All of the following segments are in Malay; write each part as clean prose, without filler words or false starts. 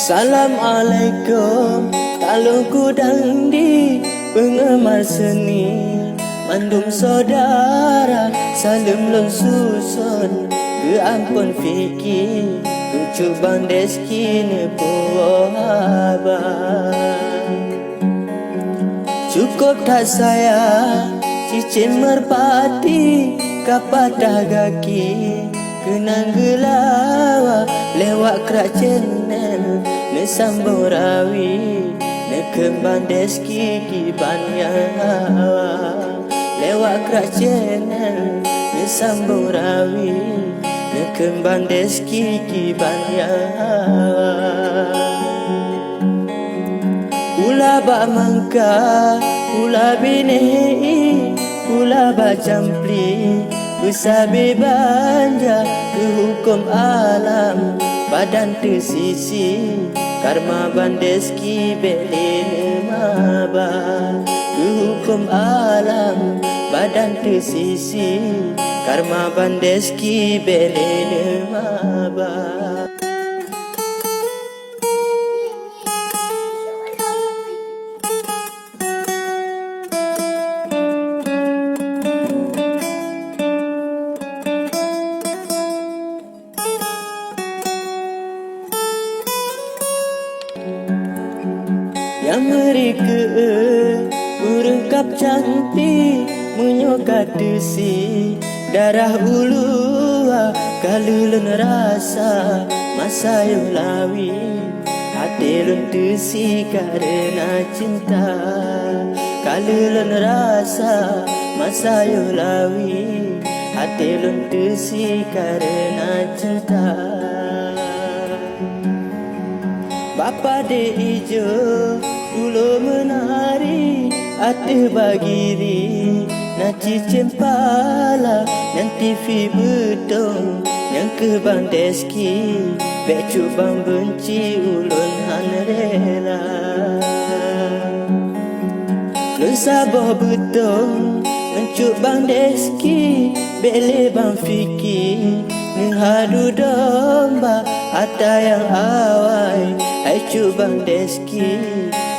Assalamualaikum, kalau kudang di penggemar seni, mandum saudara salim lon susun, ke ampun fikir ku cubang deski ne abang. Cukup tak saya cincin merpati kapadah gaki, kenang gelawa lewat kerak channel ne sambung rawi ne kembang deski kibannya lewat kerak channel ne sambung rawi ne kembang deski kibannya. Ula bak mangka, ula binehi, ula bak campli, besabi banja ke hukum alam, badan tersisi, karma bandeski belene maba. Ke hukum alam, badan tersisi, karma bandeski belene maba. Yang mereka merengkap cantik menyokat desi darah ulu kalulun rasa masa yang lawi hati lun desi karena cinta kalulun rasa masa yang lawi hati lun desi karena cinta. Bapa de ijo dulu menari ate bagiri naci cempala yang TV betong yang kebang deski becu bang benci ulun hanrela lun sabah betong mencuk bang deski bele bang fikir menghadu domba ada yang awai. Hai cubang deski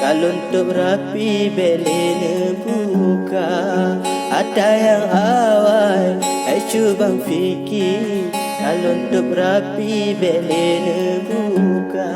kalau untuk rapi belene buka ada yang awal. Hai cubang fikir kalau untuk rapi belene buka.